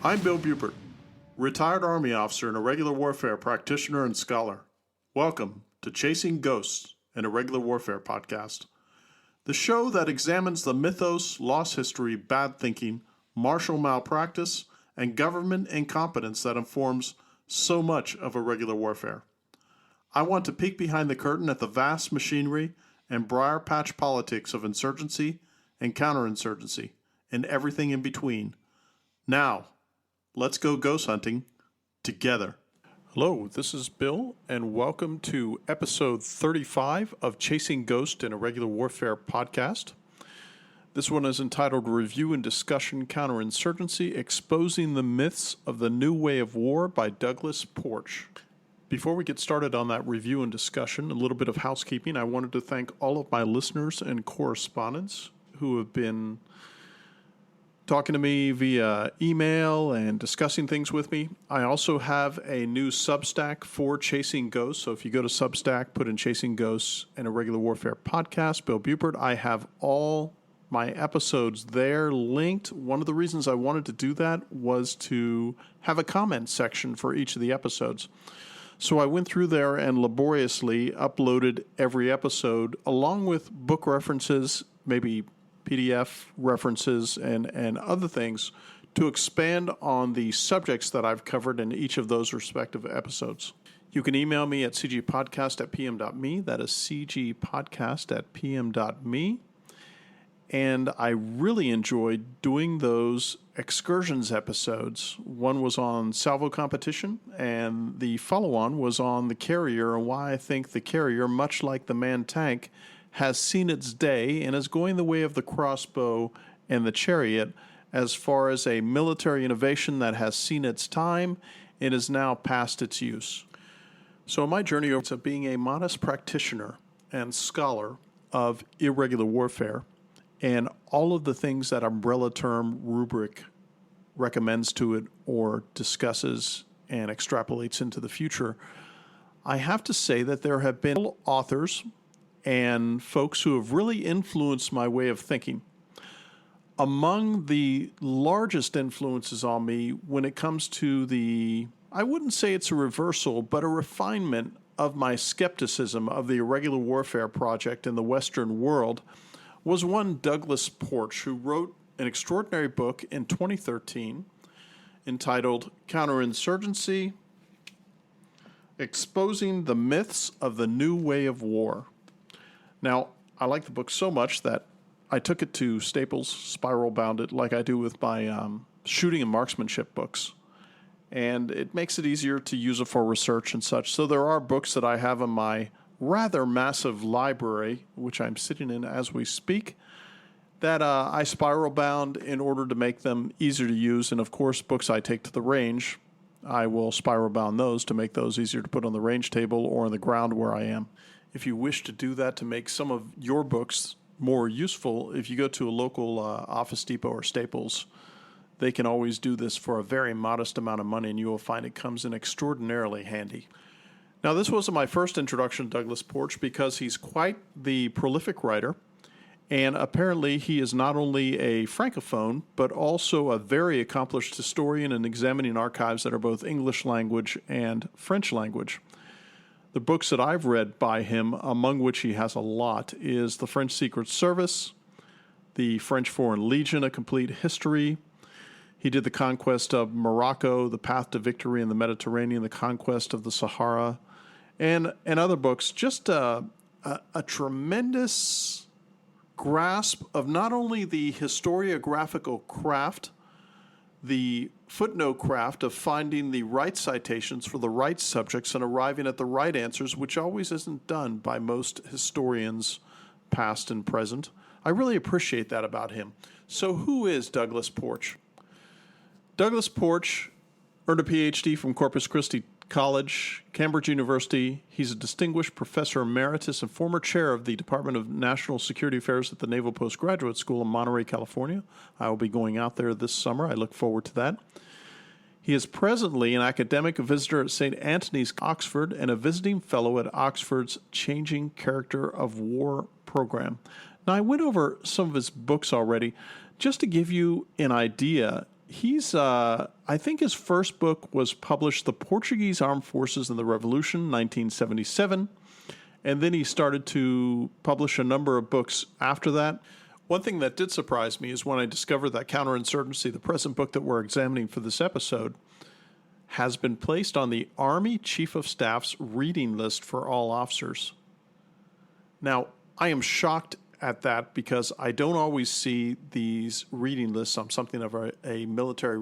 I'm Bill Bupert, retired Army officer and irregular warfare practitioner and scholar. Welcome to Chasing Ghosts, an Irregular Warfare podcast, the show that examines the mythos, lost history, bad thinking, martial malpractice, and government incompetence that informs so much of irregular warfare. I want to peek behind the curtain at the vast machinery and briar patch politics of insurgency and counterinsurgency, and everything in between. Now, let's go ghost hunting together. Hello, this is Bill, and welcome to episode 35 of Chasing Ghosts in Irregular Warfare podcast. This one is entitled Review and Discussion Counterinsurgency, Exposing the Myths of the New Way of War by Douglas Porch. Before we get started on that review and discussion, a little bit of housekeeping. I wanted to thank all of my listeners and correspondents who have been talking to me via email and discussing things with me. I also have a new Substack for Chasing Ghosts. So if you go to Substack, put in Chasing Ghosts and Irregular Warfare podcast, Bill Bupert, I have all my episodes there linked. One of the reasons I wanted to do that was to have a comment section for each of the episodes. So I went through there and laboriously uploaded every episode along with book references, maybe PDF references and other things to expand on the subjects that I've covered in each of those respective episodes. You can email me at cgpodcast@pm.me. That is cgpodcast@pm.me. And I really enjoyed doing those excursions episodes. One was on salvo competition, and the follow-on was on the carrier and why I think the carrier, much like the man tank, has seen its day and is going the way of the crossbow and the chariot as far as a military innovation that has seen its time and is now past its use. So in my journey over to being a modest practitioner and scholar of irregular warfare, and all of the things that umbrella term rubric recommends to it or discusses and extrapolates into the future, I have to say that there have been authors and folks who have really influenced my way of thinking. Among the largest influences on me when it comes to I wouldn't say it's a reversal, but a refinement of my skepticism of the irregular warfare project in the Western world was one Douglas Porch, who wrote an extraordinary book in 2013 entitled Counterinsurgency, Exposing the Myths of the New Way of War. Now, I like the book so much that I took it to Staples, spiral bound it like I do with my shooting and marksmanship books. And it makes it easier to use it for research and such. So there are books that I have in my rather massive library, which I'm sitting in as we speak, that I spiral bound in order to make them easier to use. And of course, books I take to the range, I will spiral bound those to make those easier to put on the range table or on the ground where I am. If you wish to do that to make some of your books more useful, if you go to a local Office Depot or Staples, they can always do this for a very modest amount of money, and you will find it comes in extraordinarily handy. Now, this wasn't my first introduction to Douglas Porch because he's quite the prolific writer, and apparently he is not only a francophone, but also a very accomplished historian in examining archives that are both English language and French language. The books that I've read by him, among which he has a lot, is The French Secret Service, The French Foreign Legion, A Complete History. He did The Conquest of Morocco, The Path to Victory in the Mediterranean, The Conquest of the Sahara, and other books. Just a tremendous grasp of not only the historiographical craft, the footnote craft of finding the right citations for the right subjects and arriving at the right answers, which always isn't done by most historians, past and present. I really appreciate that about him. So who is Douglas Porch? Douglas Porch earned a PhD from Corpus Christi College, Cambridge University. He's a distinguished professor emeritus and former chair of the Department of National Security Affairs at the Naval Postgraduate School in Monterey, California. I will be going out there this summer. I look forward to that. He is presently an academic visitor at St. Antony's, Oxford, and a visiting fellow at Oxford's Changing Character of War program. Now, I went over some of his books already. Just to give you an idea, I think his first book was published, The Portuguese Armed Forces in the Revolution, 1977. And then he started to publish a number of books after that. One thing that did surprise me is when I discovered that Counterinsurgency, the present book that we're examining for this episode, has been placed on the Army Chief of Staff's reading list for all officers. Now, I am shocked at that because I don't always see these reading lists. I'm something of a military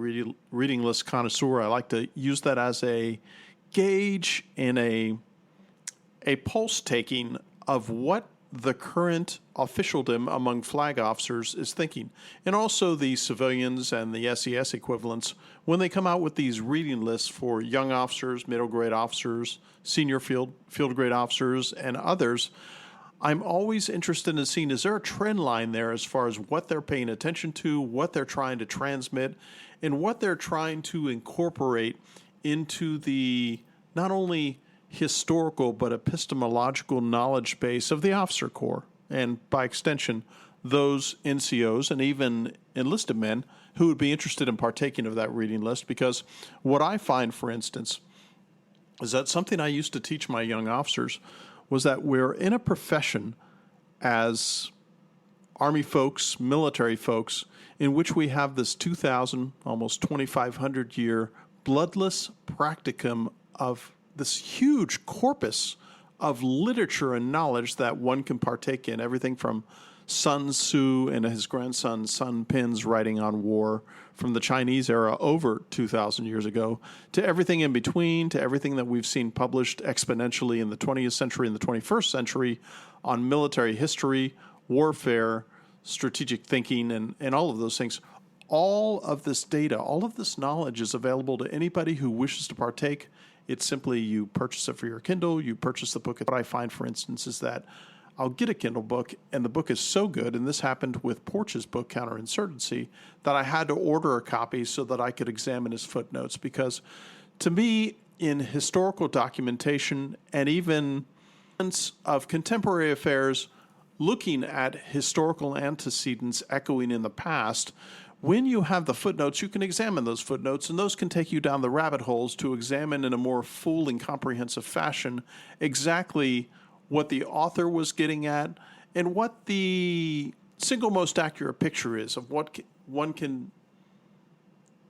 reading list connoisseur. I like to use that as a gauge and a pulse taking of what the current officialdom among flag officers is thinking. And also the civilians and the SES equivalents, when they come out with these reading lists for young officers, middle grade officers, senior field grade officers, and others, I'm always interested in seeing, is there a trend line there as far as what they're paying attention to, what they're trying to transmit, and what they're trying to incorporate into the not only historical but epistemological knowledge base of the officer corps, and by extension, those NCOs and even enlisted men who would be interested in partaking of that reading list. Because what I find, for instance, is that something I used to teach my young officers was that we're in a profession as Army folks, military folks, in which we have this 2,000, almost 2,500 year bloodless practicum of this huge corpus of literature and knowledge that one can partake in, everything from Sun Tzu and his grandson Sun Pin's writing on war from the Chinese era over 2,000 years ago, to everything in between, to everything that we've seen published exponentially in the 20th century and the 21st century on military history, warfare, strategic thinking, and all of those things. All of this data, all of this knowledge is available to anybody who wishes to partake. It's simply you purchase it for your Kindle, you purchase the book. What I find, for instance, is that I'll get a Kindle book, and the book is so good, and this happened with Porch's book, Counterinsurgency, that I had to order a copy so that I could examine his footnotes. Because to me, in historical documentation and even of contemporary affairs, looking at historical antecedents echoing in the past, when you have the footnotes, you can examine those footnotes, and those can take you down the rabbit holes to examine in a more full and comprehensive fashion exactly what the author was getting at and what the single most accurate picture is of what one can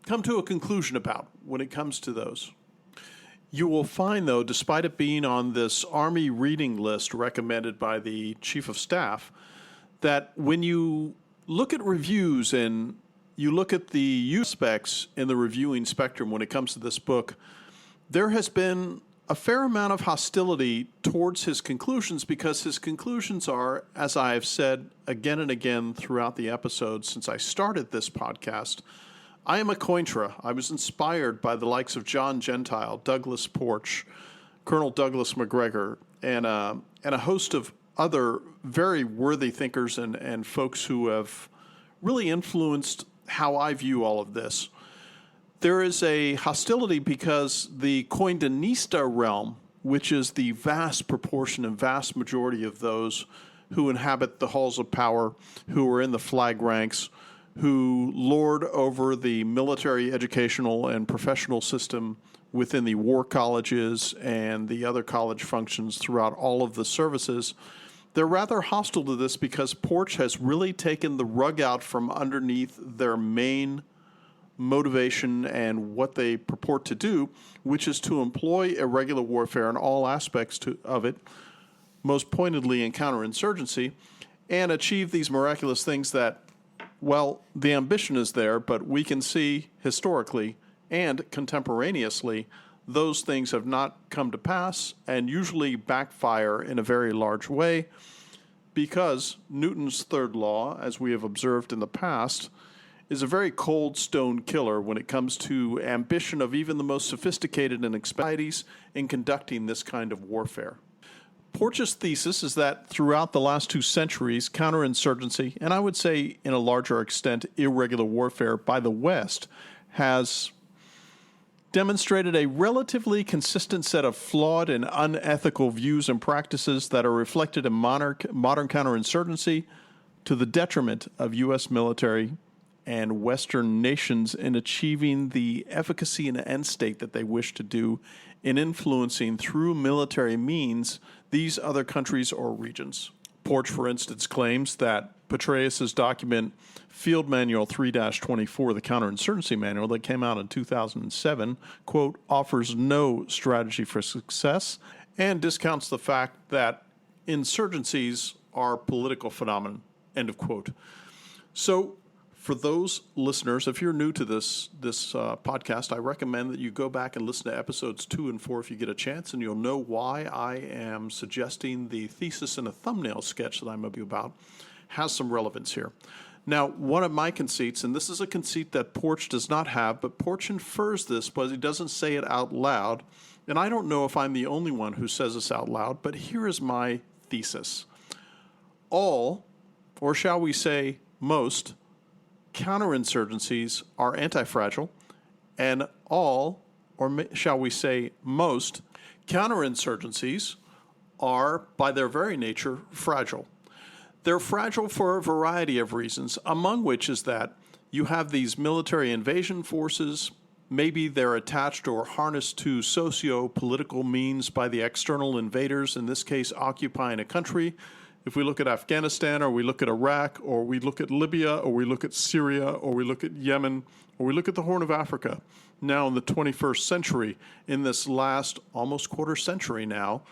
come to a conclusion about when it comes to those. You will find, though, despite it being on this Army reading list recommended by the Chief of Staff, that when you look at reviews and you look at the use specs in the reviewing spectrum when it comes to this book, there has been a fair amount of hostility towards his conclusions, because his conclusions are, as I have said again and again throughout the episodes since I started this podcast, I am a Cointra. I was inspired by the likes of John Gentile, Douglas Porch, Colonel Douglas McGregor, and a host of other very worthy thinkers and folks who have really influenced how I view all of this. There is a hostility because the Coindanista realm, which is the vast proportion and vast majority of those who inhabit the halls of power, who are in the flag ranks, who lord over the military, educational, and professional system within the war colleges and the other college functions throughout all of the services, they're rather hostile to this because Porch has really taken the rug out from underneath their main motivation and what they purport to do, which is to employ irregular warfare in all aspects of it, most pointedly in counterinsurgency, and achieve these miraculous things that, well, the ambition is there, but we can see historically and contemporaneously those things have not come to pass and usually backfire in a very large way, because Newton's third law, as we have observed in the past, is a very cold stone killer when it comes to ambition of even the most sophisticated and expertise in conducting this kind of warfare. Porch's thesis is that throughout the last 2 centuries, counterinsurgency, and I would say in a larger extent irregular warfare by the West, has demonstrated a relatively consistent set of flawed and unethical views and practices that are reflected in modern counterinsurgency to the detriment of U.S. military and Western nations in achieving the efficacy and end state that they wish to do in influencing through military means these other countries or regions. Porch, for instance, claims that Petraeus's document Field Manual 3-24, the Counterinsurgency Manual that came out in 2007, quote, offers no strategy for success and discounts the fact that insurgencies are political phenomenon, end of quote. So for those listeners, if you're new to this podcast, I recommend that you go back and listen to episodes 2 and 4 if you get a chance, and you'll know why I am suggesting the thesis in a thumbnail sketch that I'm about has some relevance here. Now, one of my conceits, and this is a conceit that Porch does not have, but Porch infers this, but he doesn't say it out loud, and I don't know if I'm the only one who says this out loud, but here is my thesis. All, or shall we say most, counterinsurgencies are anti-fragile, and all, or shall we say most, counterinsurgencies are, by their very nature, fragile. They're fragile for a variety of reasons, among which is that you have these military invasion forces. Maybe they're attached or harnessed to socio-political means by the external invaders, in this case occupying a country. If we look at Afghanistan, or we look at Iraq, or we look at Libya, or we look at Syria, or we look at Yemen, or we look at the Horn of Africa, now in the 21st century, in this last almost quarter century now,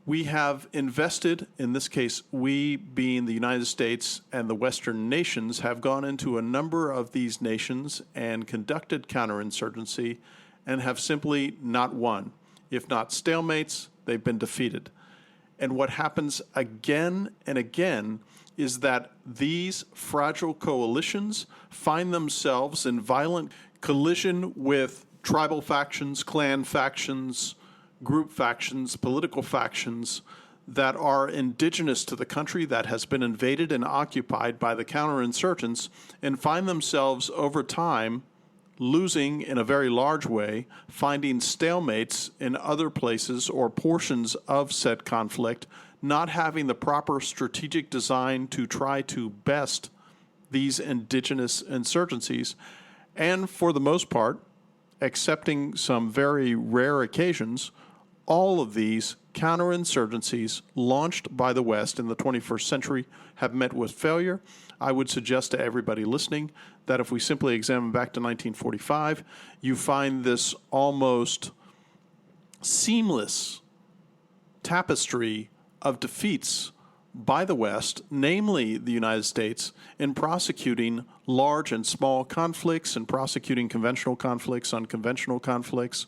we have invested, in this case, we being the United States and the Western nations, have gone into a number of these nations and conducted counterinsurgency and have simply not won. If not stalemates, they've been defeated. And what happens again and again is that these fragile coalitions find themselves in violent collision with tribal factions, clan factions, group factions, political factions that are indigenous to the country that has been invaded and occupied by the counterinsurgents, and find themselves over time losing in a very large way, finding stalemates in other places or portions of said conflict, not having the proper strategic design to try to best these indigenous insurgencies, and for the most part, excepting some very rare occasions, all of these counterinsurgencies launched by the West in the 21st century have met with failure. I would suggest to everybody listening that if we simply examine back to 1945, you find this almost seamless tapestry of defeats by the West, namely the United States, in prosecuting large and small conflicts and prosecuting conventional conflicts, unconventional conflicts.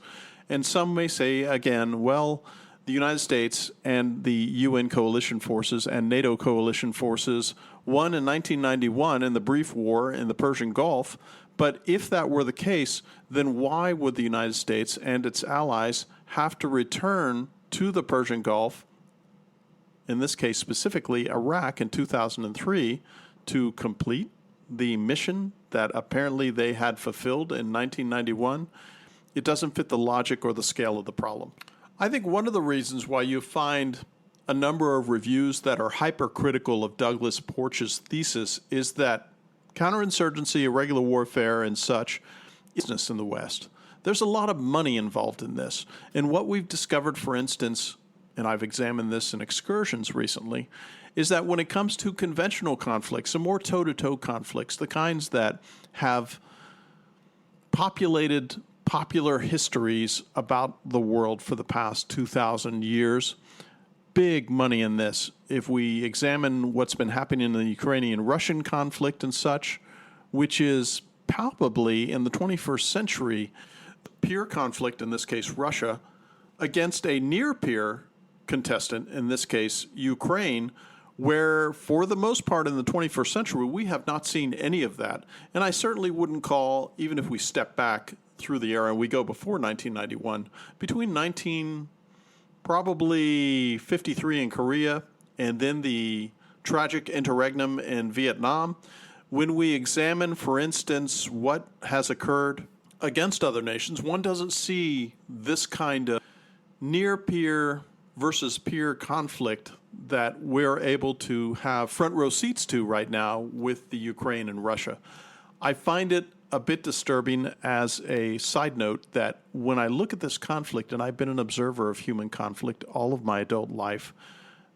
And some may say, again, well, the United States and the UN coalition forces and NATO coalition forces won in 1991 in the brief war in the Persian Gulf. But if that were the case, then why would the United States and its allies have to return to the Persian Gulf, in this case specifically Iraq in 2003, to complete the mission that apparently they had fulfilled in 1991? It doesn't fit the logic or the scale of the problem. I think one of the reasons why you find a number of reviews that are hypercritical of Douglas Porch's thesis is that counterinsurgency, irregular warfare, and such is business in the West. There's a lot of money involved in this. And what we've discovered, for instance, and I've examined this in excursions recently, is that when it comes to conventional conflicts, and more toe-to-toe conflicts, the kinds that have populated popular histories about the world for the past 2,000 years, big money in this. If we examine what's been happening in the Ukrainian-Russian conflict and such, which is palpably in the 21st century, peer conflict, in this case Russia, against a near-peer contestant, in this case Ukraine, where for the most part in the 21st century we have not seen any of that. And I certainly wouldn't call, even if we step back through the era and we go before 1991, between probably 53 in Korea and then the tragic interregnum in Vietnam, when we examine, for instance, what has occurred against other nations, one doesn't see this kind of near-peer versus peer conflict that we're able to have front row seats to right now with the Ukraine and Russia. I find it a bit disturbing as a side note that when I look at this conflict, and I've been an observer of human conflict all of my adult life,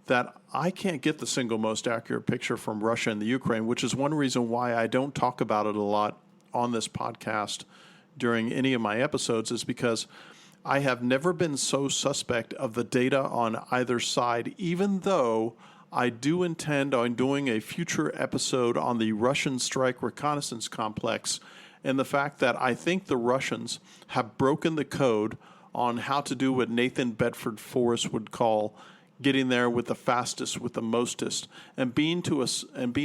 that I can't get the single most accurate picture from Russia and the Ukraine, which is one reason why I don't talk about it a lot on this podcast during any of my episodes, is because I have never been so suspect of the data on either side, even though I do intend on doing a future episode on the Russian strike reconnaissance complex and the fact that I think the Russians have broken the code on how to do what Nathan Bedford Forrest would call getting there with the fastest, with the mostest, and being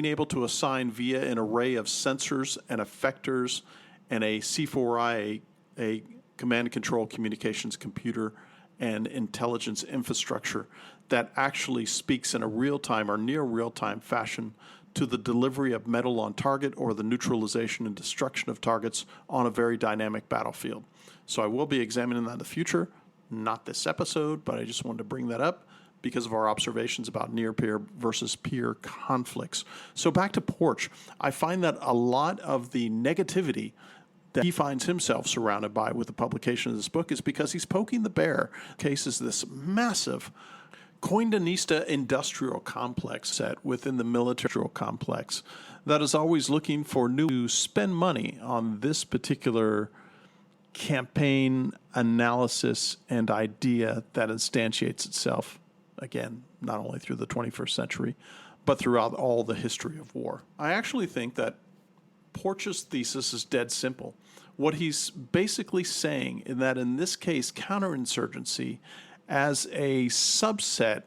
able to assign via an array of sensors and effectors and a C4I, a command and control communications computer and intelligence infrastructure that actually speaks in a real-time or near real-time fashion to the delivery of metal on target or the neutralization and destruction of targets on a very dynamic battlefield. So I will be examining that in the future, not this episode, but I just wanted to bring that up because of our observations about near-peer versus peer conflicts. So back to Porch, I find that a lot of the negativity that he finds himself surrounded by with the publication of this book is because he's poking the bear. The case is this massive Coindanista industrial complex set within the military complex that is always looking for new to spend money on this particular campaign analysis and idea that instantiates itself, again, not only through the 21st century, but throughout all the history of war. I actually think that Porch's thesis is dead simple. What he's basically saying is that in this case, counterinsurgency as a subset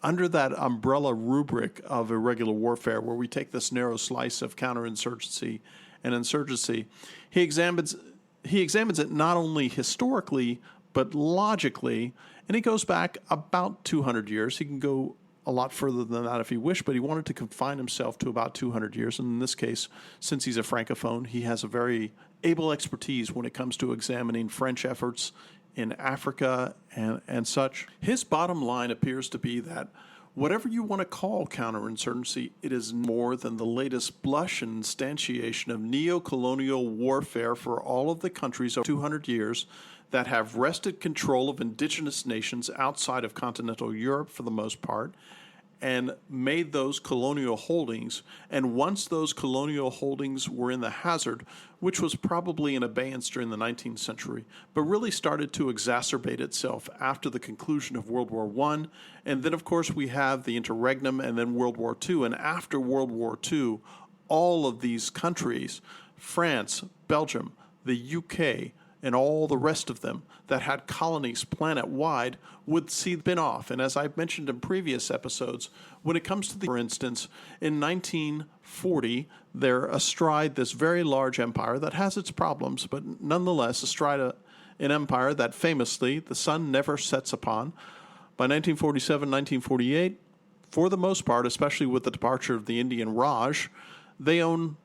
under that umbrella rubric of irregular warfare, where we take this narrow slice of counterinsurgency and insurgency, he examines it not only historically, but logically, and he goes back about 200 years. He can go a lot further than that if he wished, but he wanted to confine himself to about 200 years. And in this case, since he's a francophone, he has a very able expertise when it comes to examining French efforts in Africa and such. His bottom line appears to be that whatever you want to call counterinsurgency, it is more than the latest blush and instantiation of neo-colonial warfare for all of the countries over 200 years that have wrested control of indigenous nations outside of continental Europe for the most part, and made those colonial holdings. And once those colonial holdings were in the hazard, which was probably in abeyance during the 19th century, but really started to exacerbate itself after the conclusion of World War I. And then, of course, we have the interregnum and then World War II. And after World War II, all of these countries, France, Belgium, the UK, and all the rest of them that had colonies planet-wide would see spin-off. And as I've mentioned in previous episodes, when it comes to for instance, in 1940, they're astride this very large empire that has its problems, but nonetheless astride an empire that famously the sun never sets upon. By 1947, 1948, for the most part, especially with the departure of the Indian Raj, they own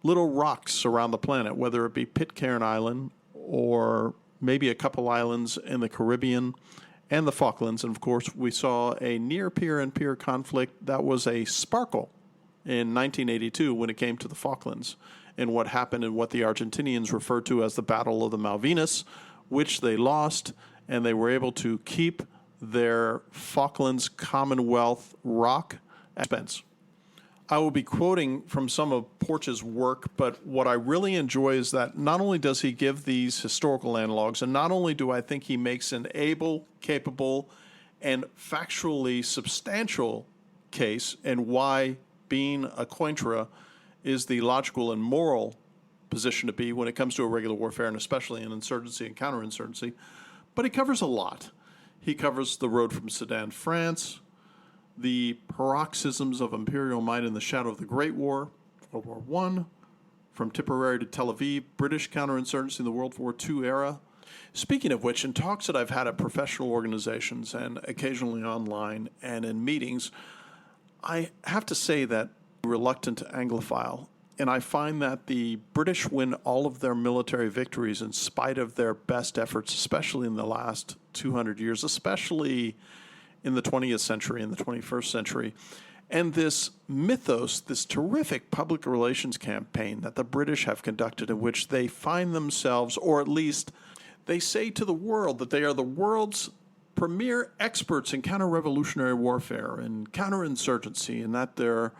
little rocks around the planet, whether it be Pitcairn Island or maybe a couple islands in the Caribbean and the Falklands. And of course, we saw a near peer and peer conflict that was a sparkle in 1982 when it came to the Falklands and what happened and what the Argentinians referred to as the Battle of the Malvinas, which they lost, and they were able to keep their Falklands Commonwealth rock at expense. I will be quoting from some of Porch's work, but what I really enjoy is that not only does he give these historical analogs, and not only do I think he makes an able, capable, and factually substantial case and why being a Cointra is the logical and moral position to be when it comes to irregular warfare, and especially in insurgency and counterinsurgency, but he covers a lot. He covers the road from Sedan, France, the paroxysms of imperial might in the shadow of the Great War, World War I, from Tipperary to Tel Aviv, British counterinsurgency in the World War II era. Speaking of which, in talks that I've had at professional organizations and occasionally online and in meetings, I have to say that I'm reluctant Anglophile, and I find that the British win all of their military victories in spite of their best efforts, especially in the last 200 years, especially in the 20th century and the 21st century. And this mythos, this terrific public relations campaign that the British have conducted, in which they find themselves, or at least they say to the world that they are the world's premier experts in counter-revolutionary warfare and counterinsurgency, and that their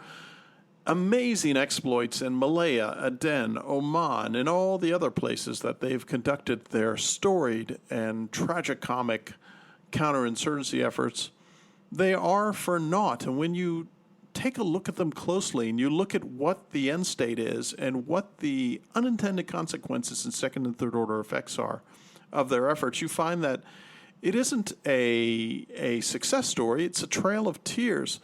amazing exploits in Malaya, Aden, Oman, and all the other places that they've conducted their storied and tragicomic counterinsurgency efforts, they are for naught. And when you take a look at them closely and you look at what the end state is and what the unintended consequences and second and third order effects are of their efforts, you find that it isn't a success story, it's a trail of tears.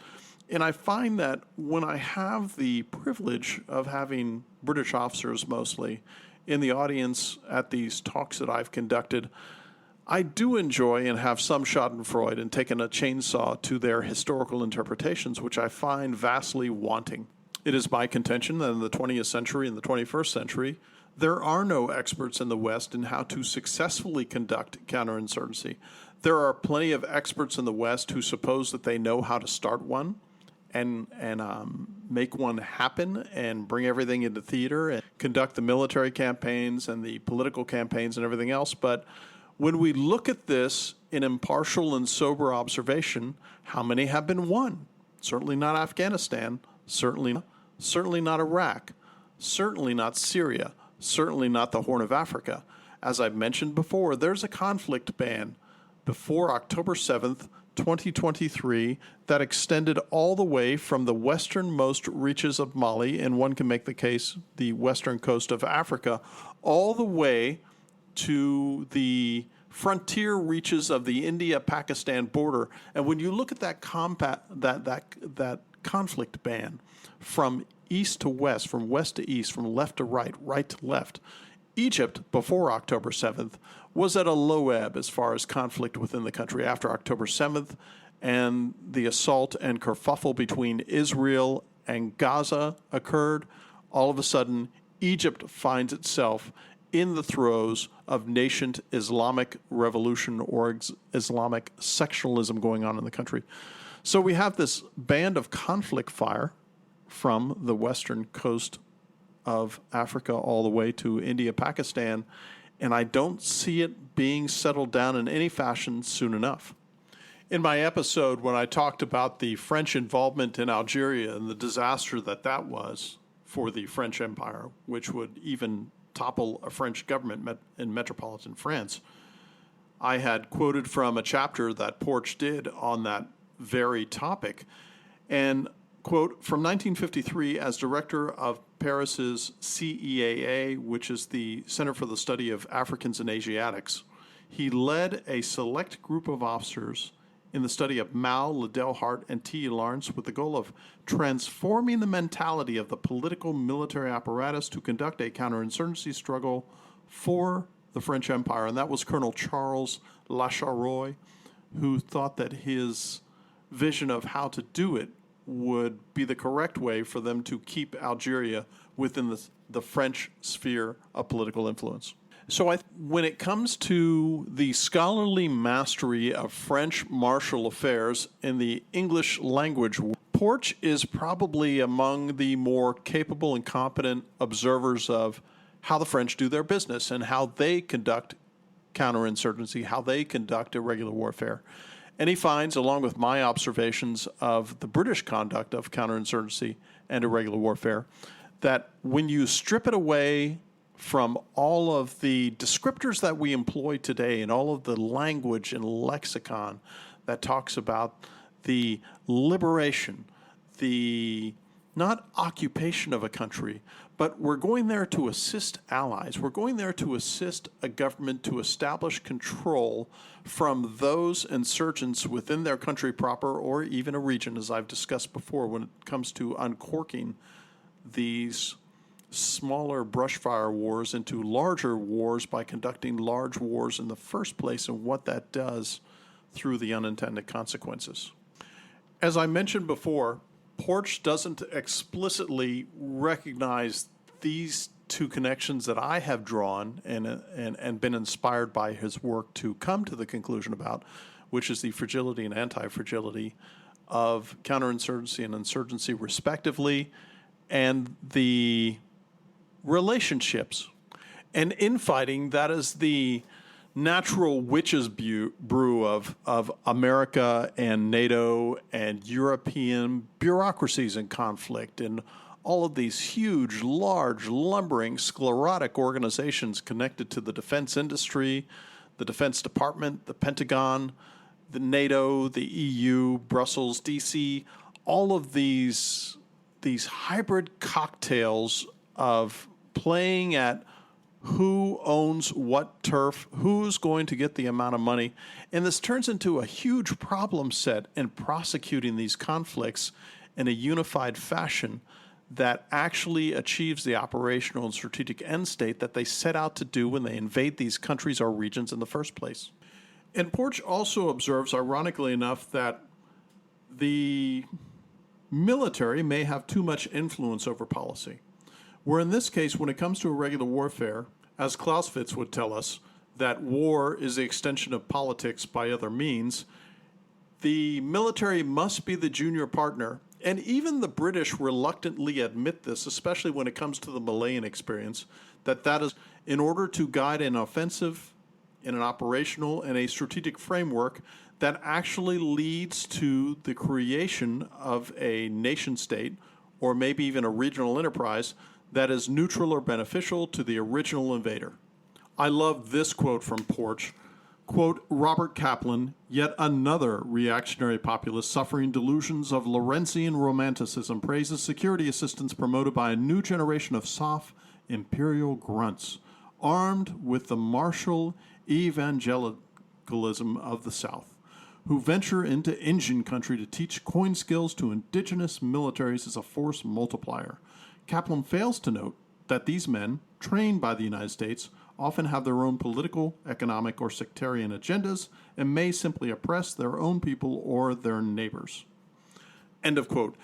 And I find that when I have the privilege of having British officers mostly in the audience at these talks that I've conducted, I do enjoy and have some schadenfreude in taking a chainsaw to their historical interpretations, which I find vastly wanting. It is my contention that in the 20th century and the 21st century, there are no experts in the West in how to successfully conduct counterinsurgency. There are plenty of experts in the West who suppose that they know how to start one and make one happen and bring everything into theater and conduct the military campaigns and the political campaigns and everything else. But when we look at this in impartial and sober observation, how many have been won? Certainly not Afghanistan, certainly not Iraq, certainly not Syria, certainly not the Horn of Africa. As I've mentioned before, there's a conflict ban before October 7th, 2023, that extended all the way from the westernmost reaches of Mali, and one can make the case the western coast of Africa, all the way to the frontier reaches of the India-Pakistan border. And when you look at that conflict ban from east to west, from west to east, from left to right, right to left, Egypt, before October 7th, was at a low ebb as far as conflict within the country. After October 7th and the assault and kerfuffle between Israel and Gaza occurred, all of a sudden, Egypt finds itself in the throes of nascent Islamic revolution or Islamic sectionalism going on in the country. So we have this band of conflict fire from the western coast of Africa all the way to India, Pakistan, and I don't see it being settled down in any fashion soon enough. In my episode, when I talked about the French involvement in Algeria and the disaster that was for the French Empire, which would even topple a French government in metropolitan France, I had quoted from a chapter that Porch did on that very topic. And, quote, from 1953, as director of Paris's CEAA, which is the Center for the Study of Africans and Asiatics, he led a select group of officers in the study of Mao, Liddell Hart, and T. Lawrence with the goal of transforming the mentality of the political military apparatus to conduct a counterinsurgency struggle for the French Empire. And that was Colonel Charles Lacharoy, who thought that his vision of how to do it would be the correct way for them to keep Algeria within the French sphere of political influence. So when it comes to the scholarly mastery of French martial affairs in the English language, Porch is probably among the more capable and competent observers of how the French do their business and how they conduct counterinsurgency, how they conduct irregular warfare. And he finds, along with my observations of the British conduct of counterinsurgency and irregular warfare, that when you strip it away from all of the descriptors that we employ today and all of the language and lexicon that talks about the liberation, the not occupation of a country, but we're going there to assist allies. We're going there to assist a government to establish control from those insurgents within their country proper or even a region, as I've discussed before, when it comes to uncorking these smaller brushfire wars into larger wars by conducting large wars in the first place, and what that does through the unintended consequences. As I mentioned before, Porch doesn't explicitly recognize these two connections that I have drawn and been inspired by his work to come to the conclusion about, which is the fragility and anti-fragility of counterinsurgency and insurgency respectively, and the relationships and infighting that is the natural witch's brew of America and NATO and European bureaucracies in conflict and all of these huge, large, lumbering, sclerotic organizations connected to the defense industry, the Defense Department, the Pentagon, the NATO, the EU, Brussels, DC, all of these hybrid cocktails of playing at who owns what turf, who's going to get the amount of money. And this turns into a huge problem set in prosecuting these conflicts in a unified fashion that actually achieves the operational and strategic end state that they set out to do when they invade these countries or regions in the first place. And Porch also observes, ironically enough, that the military may have too much influence over policy. Where in this case, when it comes to irregular warfare, as Clausewitz would tell us, that war is the extension of politics by other means, the military must be the junior partner. And even the British reluctantly admit this, especially when it comes to the Malayan experience, that is in order to guide an offensive in an operational and a strategic framework that actually leads to the creation of a nation state or maybe even a regional enterprise that is neutral or beneficial to the original invader. I love this quote from Porch. Quote, Robert Kaplan, yet another reactionary populist suffering delusions of Lorentzian romanticism, praises security assistance promoted by a new generation of soft imperial grunts, armed with the martial evangelicalism of the South, who venture into Indian country to teach coin skills to indigenous militaries as a force multiplier. Kaplan fails to note that these men, trained by the United States, often have their own political, economic, or sectarian agendas and may simply oppress their own people or their neighbors. End of quote.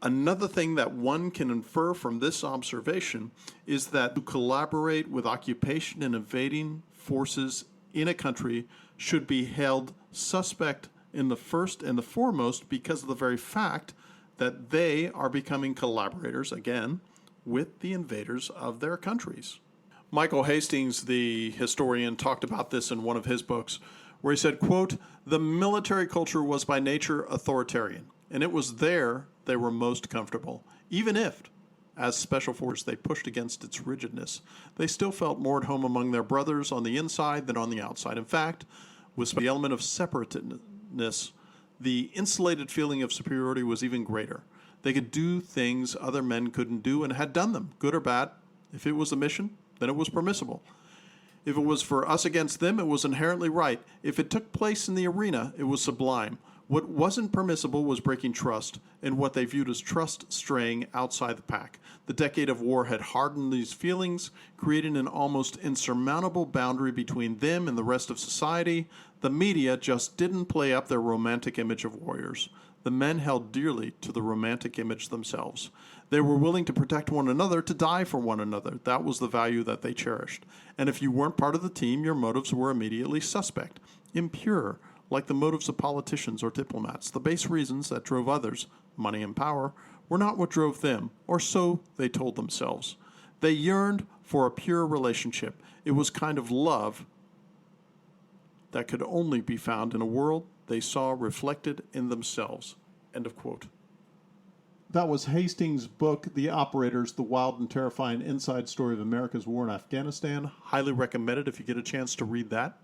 Another thing that one can infer from this observation is that to collaborate with occupation and invading forces in a country should be held suspect in the first and the foremost because of the very fact that they are becoming collaborators, again, with the invaders of their countries. Michael Hastings, the historian, talked about this in one of his books, where he said, quote, the military culture was by nature authoritarian, and it was there they were most comfortable, even if, as special forces, they pushed against its rigidness. They still felt more at home among their brothers on the inside than on the outside. In fact, with the element of separateness, the insulated feeling of superiority was even greater. They could do things other men couldn't do and had done them, good or bad. If it was a mission, then it was permissible. If it was for us against them, it was inherently right. If it took place in the arena, it was sublime. What wasn't permissible was breaking trust, and what they viewed as trust straying outside the pack. The decade of war had hardened these feelings, creating an almost insurmountable boundary between them and the rest of society. The media just didn't play up their romantic image of warriors. The men held dearly to the romantic image themselves. They were willing to protect one another, to die for one another. That was the value that they cherished. And if you weren't part of the team, your motives were immediately suspect, impure, like the motives of politicians or diplomats. The base reasons that drove others, money and power, were not what drove them, or so they told themselves. They yearned for a pure relationship. It was kind of love that could only be found in a world they saw reflected in themselves. End of quote. That was Hastings' book, The Operators, The Wild and Terrifying Inside Story of America's War in Afghanistan. Highly recommended if you get a chance to read that.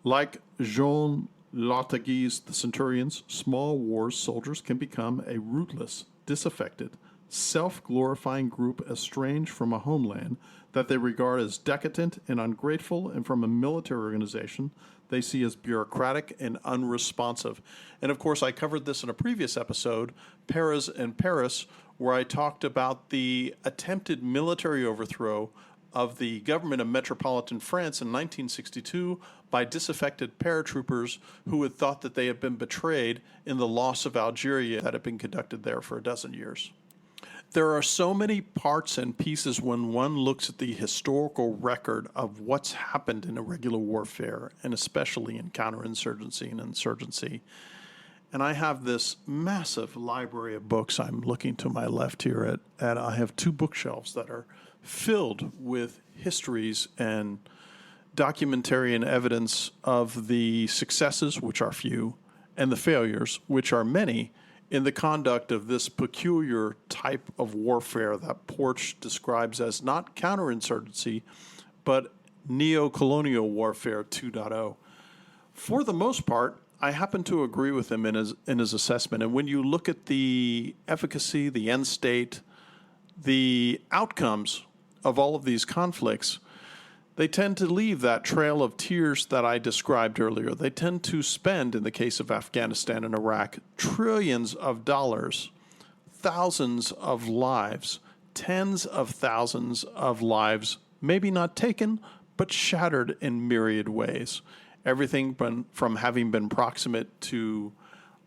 Like Jean Lartagui's The Centurions, small wars soldiers can become a rootless, disaffected, self-glorifying group estranged from a homeland that they regard as decadent and ungrateful, and from a military organization they see as bureaucratic and unresponsive. And of course, I covered this in a previous episode, Paris and Paris, where I talked about the attempted military overthrow of the government of metropolitan France in 1962 by disaffected paratroopers who had thought that they had been betrayed in the loss of Algeria that had been conducted there for a dozen years. There are so many parts and pieces when one looks at the historical record of what's happened in irregular warfare, and especially in counterinsurgency and insurgency. and I have this massive library of books. I'm looking to my left here at I have two bookshelves that are filled with histories and documentary and evidence of the successes, which are few, and the failures, which are many, in the conduct of this peculiar type of warfare that Porch describes as not counterinsurgency, but neo-colonial warfare 2.0. For the most part, I happen to agree with him in his assessment. And when you look at the efficacy, the end state, the outcomes of all of these conflicts, they tend to leave that trail of tears that I described earlier. They tend to spend, in the case of Afghanistan and Iraq, trillions of dollars, thousands of lives, tens of thousands of lives, maybe not taken, but shattered in myriad ways. Everything from having been proximate to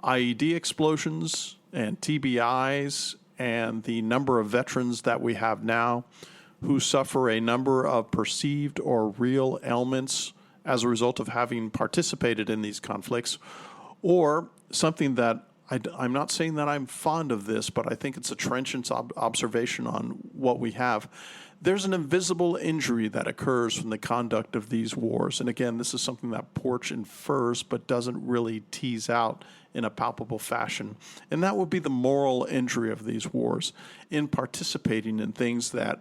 IED explosions and TBIs and the number of veterans that we have now who suffer a number of perceived or real ailments as a result of having participated in these conflicts, or something that I'm not saying that I'm fond of this, but I think it's a trenchant observation on what we have. There's an invisible injury that occurs from the conduct of these wars. And again, this is something that Porch infers but doesn't really tease out in a palpable fashion. And that would be the moral injury of these wars in participating in things that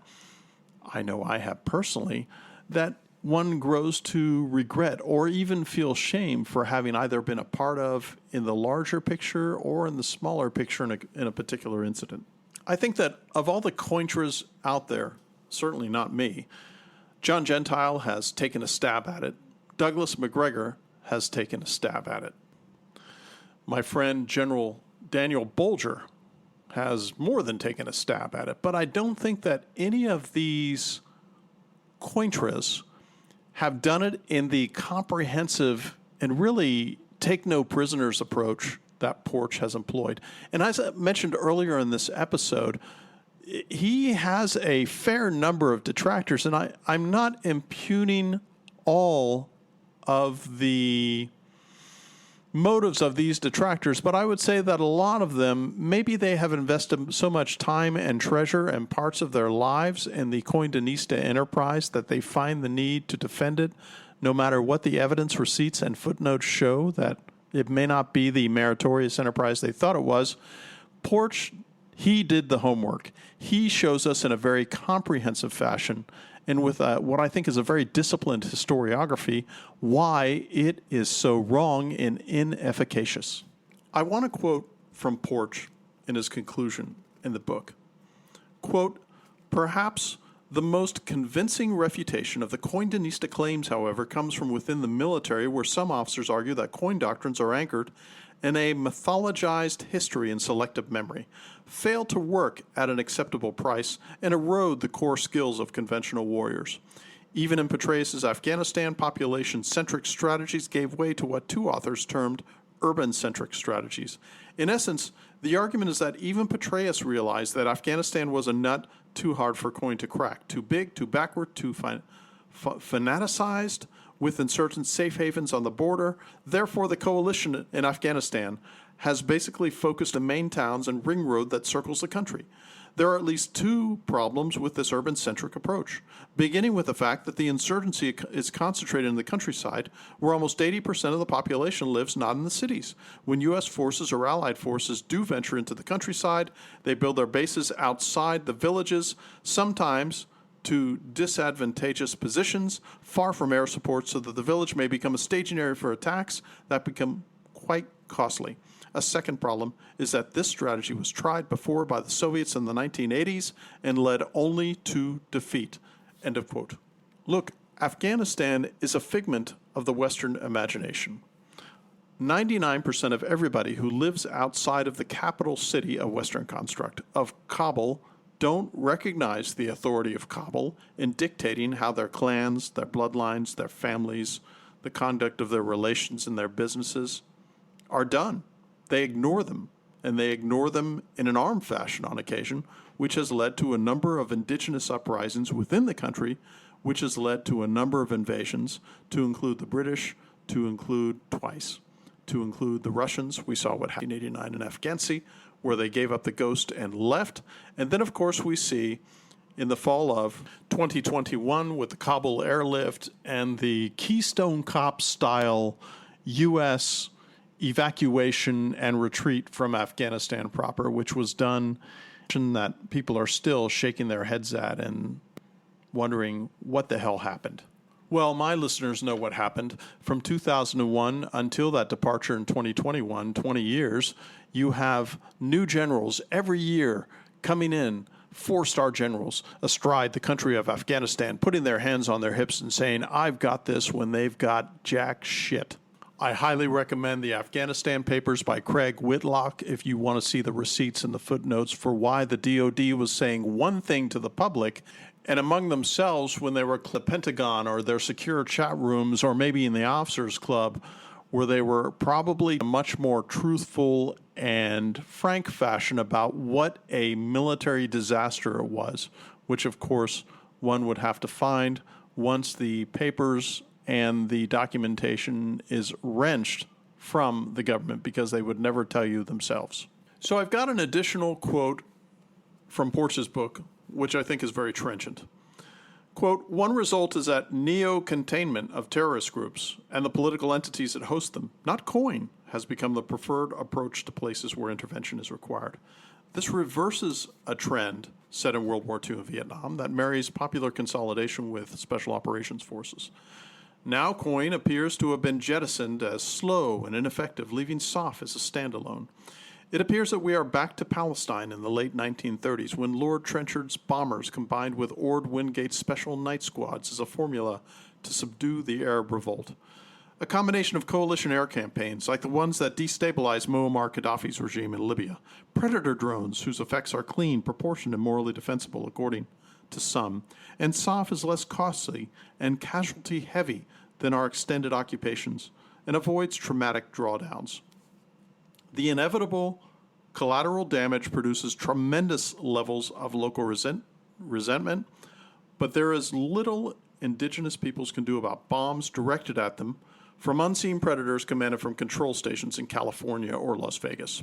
I know I have personally, that one grows to regret or even feel shame for having either been a part of in the larger picture or in the smaller picture in a particular incident. I think that of all the Cointras out there, certainly not me, John Gentile has taken a stab at it. Douglas McGregor has taken a stab at it. My friend General Daniel Bolger has more than taken a stab at it. But I don't think that any of these Cointras have done it in the comprehensive and really take no prisoners approach that Porch has employed. And as I mentioned earlier in this episode, he has a fair number of detractors, and I'm not impugning all of the motives of these detractors, but I would say that a lot of them, maybe they have invested so much time and treasure and parts of their lives in the Coindanista enterprise that they find the need to defend it, no matter what the evidence, receipts, and footnotes show that it may not be the meritorious enterprise they thought it was. Porch, he did the homework. He shows us in a very comprehensive fashion and with what I think is a very disciplined historiography, why it is so wrong and inefficacious. I want to quote from Porch in his conclusion in the book. Quote, "Perhaps the most convincing refutation of the Coindanista claims, however, comes from within the military, where some officers argue that Coin doctrines are anchored in a mythologized history and selective memory, fail to work at an acceptable price, and erode the core skills of conventional warriors. Even in Petraeus' Afghanistan, population-centric strategies gave way to what two authors termed urban-centric strategies. In essence, the argument is that even Petraeus realized that Afghanistan was a nut too hard for Coin to crack, too big, too backward, too fanaticized, with insurgent safe havens on the border. Therefore, the coalition in Afghanistan has basically focused on main towns and ring road that circles the country. There are at least two problems with this urban-centric approach, beginning with the fact that the insurgency is concentrated in the countryside, where almost 80% of the population lives not in the cities. When U.S. forces or allied forces do venture into the countryside, they build their bases outside the villages, sometimes to disadvantageous positions, far from air support, so that the village may become a staging area for attacks that become quite costly. A second problem is that this strategy was tried before by the Soviets in the 1980s and led only to defeat." End of quote. Look, Afghanistan is a figment of the Western imagination. 99% of everybody who lives outside of the capital city of Western construct, of Kabul, don't recognize the authority of Kabul in dictating how their clans, their bloodlines, their families, the conduct of their relations and their businesses are done. They ignore them, and they ignore them in an armed fashion on occasion, which has led to a number of indigenous uprisings within the country, which has led to a number of invasions, to include the British, to include twice. to include the Russians. We saw what happened in 1989 in Afghanistan, where they gave up the ghost and left. And then, of course, we see in the fall of 2021 with the Kabul airlift and the Keystone Cop-style U.S. evacuation and retreat from Afghanistan proper, which was done that people are still shaking their heads at and wondering what the hell happened. Well, my listeners know what happened. From 2001 until that departure in 2021, 20 years, you have new generals every year coming in, 4-star generals astride the country of Afghanistan, putting their hands on their hips and saying, I've got this, when they've got jack shit. I highly recommend the Afghanistan Papers by Craig Whitlock if you want to see the receipts and the footnotes for why the DOD was saying one thing to the public, and among themselves when they were at the Pentagon or their secure chat rooms or maybe in the officers club, where they were probably much more truthful and frank fashion about what a military disaster it was, which of course one would have to find once the papers and the documentation is wrenched from the government, because they would never tell you themselves. So I've got an additional quote from Porch's book, which I think is very trenchant. Quote, one result is that neo-containment of terrorist groups and the political entities that host them, not COIN, has become the preferred approach to places where intervention is required. This reverses a trend set in World War II and Vietnam that marries popular consolidation with special operations forces. Now COIN appears to have been jettisoned as slow and ineffective, leaving SOF as a standalone. It appears that we are back to Palestine in the late 1930s, when Lord Trenchard's bombers combined with Ord Wingate's special night squads as a formula to subdue the Arab revolt. A combination of coalition air campaigns, like the ones that destabilized Muammar Gaddafi's regime in Libya, predator drones whose effects are clean, proportioned, and morally defensible, according to some, and SOF is less costly and casualty-heavy than our extended occupations, and avoids traumatic drawdowns. The inevitable collateral damage produces tremendous levels of local resentment, but there is little indigenous peoples can do about bombs directed at them from unseen predators commanded from control stations in California or Las Vegas.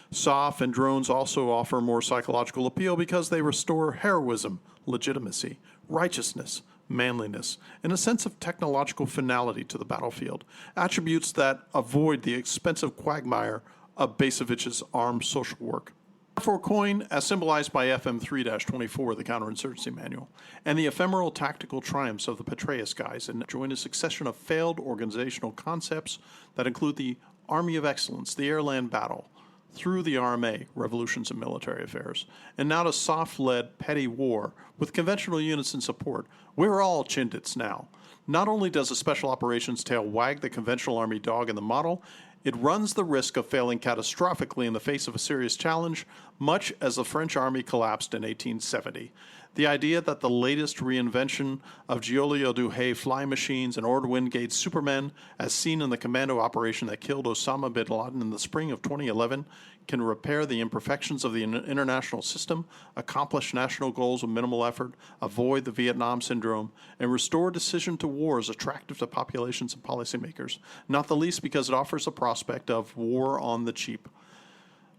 SOF and drones also offer more psychological appeal because they restore heroism, legitimacy, righteousness, manliness, and a sense of technological finality to the battlefield, attributes that avoid the expensive quagmire of Basevich's armed social work. Therefore, COIN, as symbolized by FM 3-24, the Counterinsurgency Manual, and the ephemeral tactical triumphs of the Petraeus guys, and join a succession of failed organizational concepts that include the Army of Excellence, the Air-Land Battle, through the RMA, Revolutions in Military Affairs, and now to SOF-led petty war with conventional units in support. We're all Chindits now. Not only does the Special Operations tail wag the conventional Army dog in the model, it runs the risk of failing catastrophically in the face of a serious challenge, much as the French Army collapsed in 1870. The idea that the latest reinvention of Joliot-Duhay flying machines and Ord Wingate Supermen, as seen in the commando operation that killed Osama bin Laden in the spring of 2011, can repair the imperfections of the international system, accomplish national goals with minimal effort, avoid the Vietnam syndrome, and restore decision to war as attractive to populations and policymakers, not the least because it offers the prospect of war on the cheap.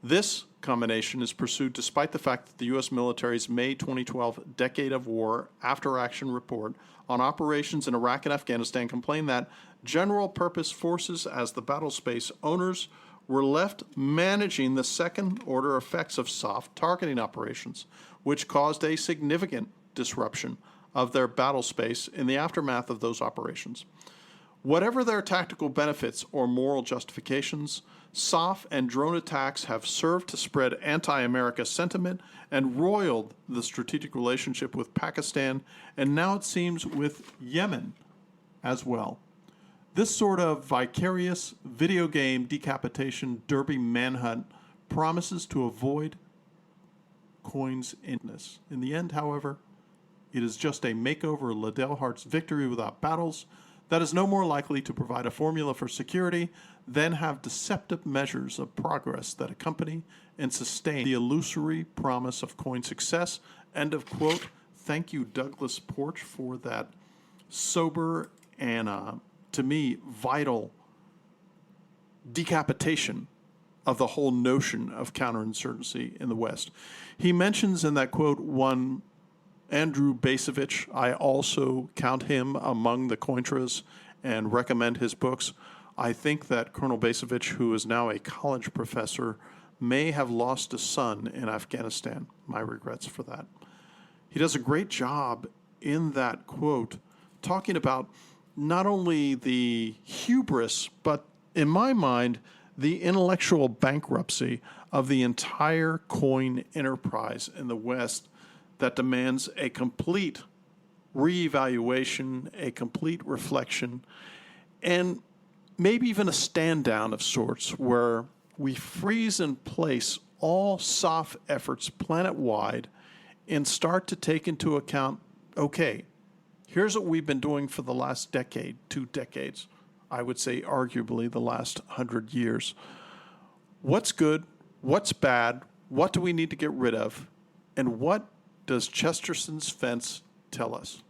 This combination is pursued despite the fact that the U.S. military's May 2012 Decade of War After-Action Report on operations in Iraq and Afghanistan complained that general-purpose forces as the battle space owners were left managing the second-order effects of SOF targeting operations, which caused a significant disruption of their battle space in the aftermath of those operations. Whatever their tactical benefits or moral justifications, SOF and drone attacks have served to spread anti-America sentiment and roiled the strategic relationship with Pakistan, and now it seems with Yemen as well. This sort of vicarious video game decapitation derby manhunt promises to avoid COIN's inness. In the end, however, it is just a makeover of Liddell Hart's victory without battles that is no more likely to provide a formula for security than have deceptive measures of progress that accompany and sustain the illusory promise of COIN success. End of quote. Thank you, Douglas Porch, for that sober and, to me, vital decapitation of the whole notion of counterinsurgency in the West. He mentions in that quote one Andrew Bacevich. I also count him among the Cointras and recommend his books. I think that Colonel Bacevich, who is now a college professor, may have lost a son in Afghanistan. My regrets for that. He does a great job in that quote talking about not only the hubris, but in my mind, the intellectual bankruptcy of the entire coin enterprise in the West that demands a complete reevaluation, a complete reflection, and maybe even a stand down of sorts where we freeze in place all soft efforts planet-wide and start to take into account, okay, here's what we've been doing for the last decade, 2 decades, I would say arguably the last 100 years. What's good? What's bad? What do we need to get rid of? And what does Chesterton's fence tell us?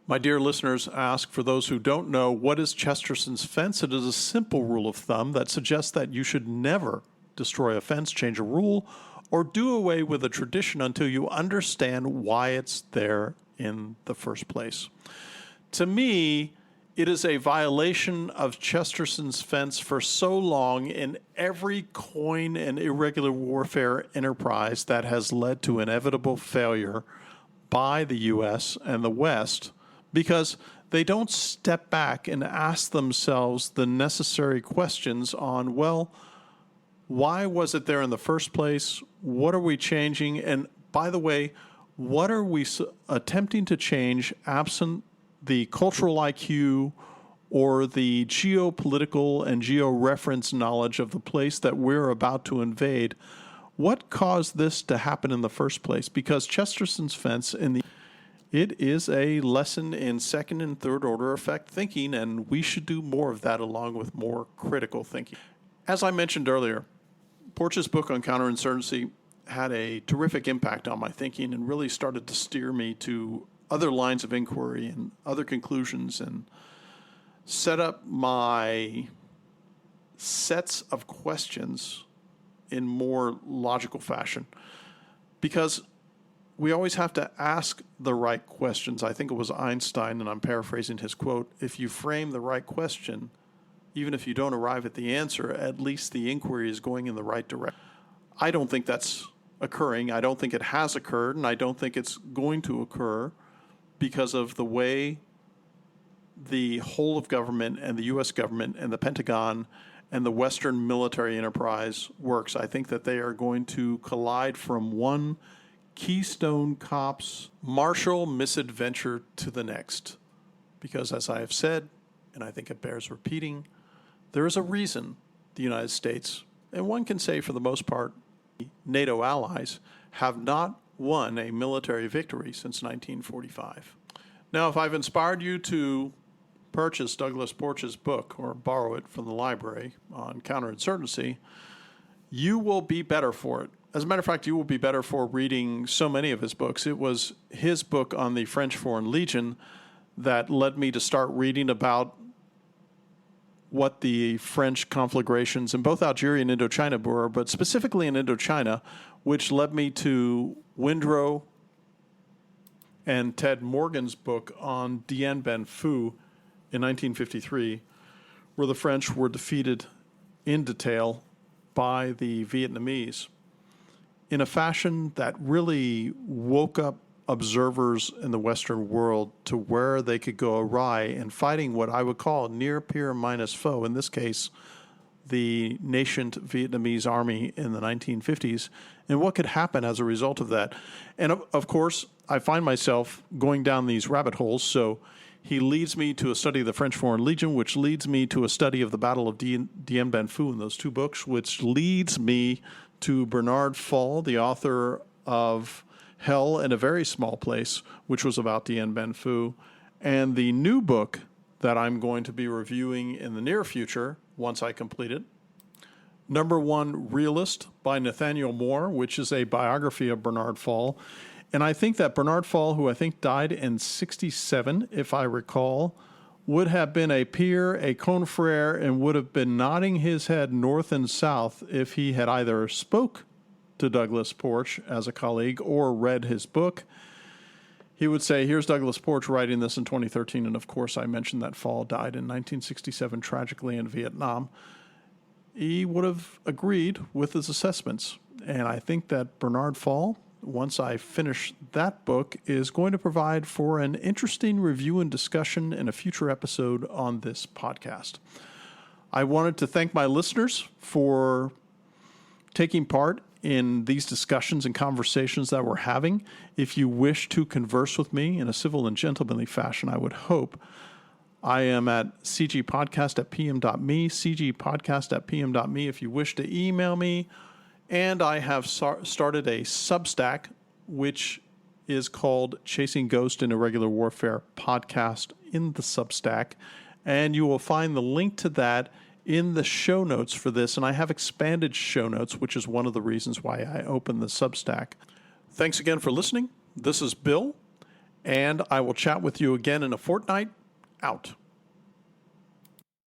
My dear listeners ask, for those who don't know, what is Chesterton's fence? It is a simple rule of thumb that suggests that you should never destroy a fence, change a rule, or do away with a tradition until you understand why it's there in the first place. To me, it is a violation of Chesterton's fence for so long in every coin and irregular warfare enterprise that has led to inevitable failure by the U.S. and the West, because they don't step back and ask themselves the necessary questions on, well, why was it there in the first place? What are we changing? And by the way, what are we attempting to change absent the cultural IQ or the geopolitical and geo-reference knowledge of the place that we're about to invade? What caused this to happen in the first place? Because Chesterton's fence, it is a lesson in second and third order effect thinking, and we should do more of that along with more critical thinking. As I mentioned earlier, Porch's book on counterinsurgency had a terrific impact on my thinking and really started to steer me to other lines of inquiry and other conclusions and set up my sets of questions in more logical fashion. Because we always have to ask the right questions. I think it was Einstein, and I'm paraphrasing his quote, if you frame the right question, even if you don't arrive at the answer, at least the inquiry is going in the right direction. I don't think that's occurring. I don't think it has occurred, and I don't think it's going to occur because of the way the whole of government and the U.S. government and the Pentagon and the Western military enterprise works. I think that they are going to collide from one Keystone Cops Marshall misadventure to the next. Because as I have said, and I think it bears repeating, there is a reason the United States, and one can say for the most part, NATO allies, have not won a military victory since 1945. Now, if I've inspired you to purchase Douglas Porch's book or borrow it from the library on counterinsurgency, you will be better for it. As a matter of fact, you will be better for reading so many of his books. It was his book on the French Foreign Legion that led me to start reading about what the French conflagrations in both Algeria and Indochina were, but specifically in Indochina, which led me to Windrow and Ted Morgan's book on Dien Bien Phu in 1953, where the French were defeated in detail by the Vietnamese in a fashion that really woke up observers in the Western world to where they could go awry in fighting what I would call a near peer minus foe, in this case, the nascent Vietnamese army in the 1950s, and what could happen as a result of that. And of course, I find myself going down these rabbit holes, so he leads me to a study of the French Foreign Legion, which leads me to a study of the Battle of Dien Bien Phu in those two books, which leads me to Bernard Fall, the author of Hell in a Very Small Place, which was about Dien Bien Phu, and the new book that I'm going to be reviewing in the near future, once I complete it, Number One Realist by Nathaniel Moore, which is a biography of Bernard Fall. And I think that Bernard Fall, who I think died in 1967, if I recall, would have been a peer, a confrere, and would have been nodding his head north and south if he had either spoke to Douglas Porch as a colleague or read his book. He would say, here's Douglas Porch writing this in 2013, and of course I mentioned that Fall died in 1967 tragically in Vietnam. He would have agreed with his assessments, and I think that Bernard Fall, once I finish that book, is going to provide for an interesting review and discussion in a future episode on this podcast. I wanted to thank my listeners for taking part in these discussions and conversations that we're having. If you wish to converse with me in a civil and gentlemanly fashion, I would hope, I am at cgpodcast@pm.me, cgpodcast@pm.me if you wish to email me. And I have started a Substack, which is called Chasing Ghosts in Irregular Warfare Podcast in the Substack. And you will find the link to that in the show notes for this. And I have expanded show notes, which is one of the reasons why I opened the Substack. Thanks again for listening. This is Bill, and I will chat with you again in a fortnight. Out.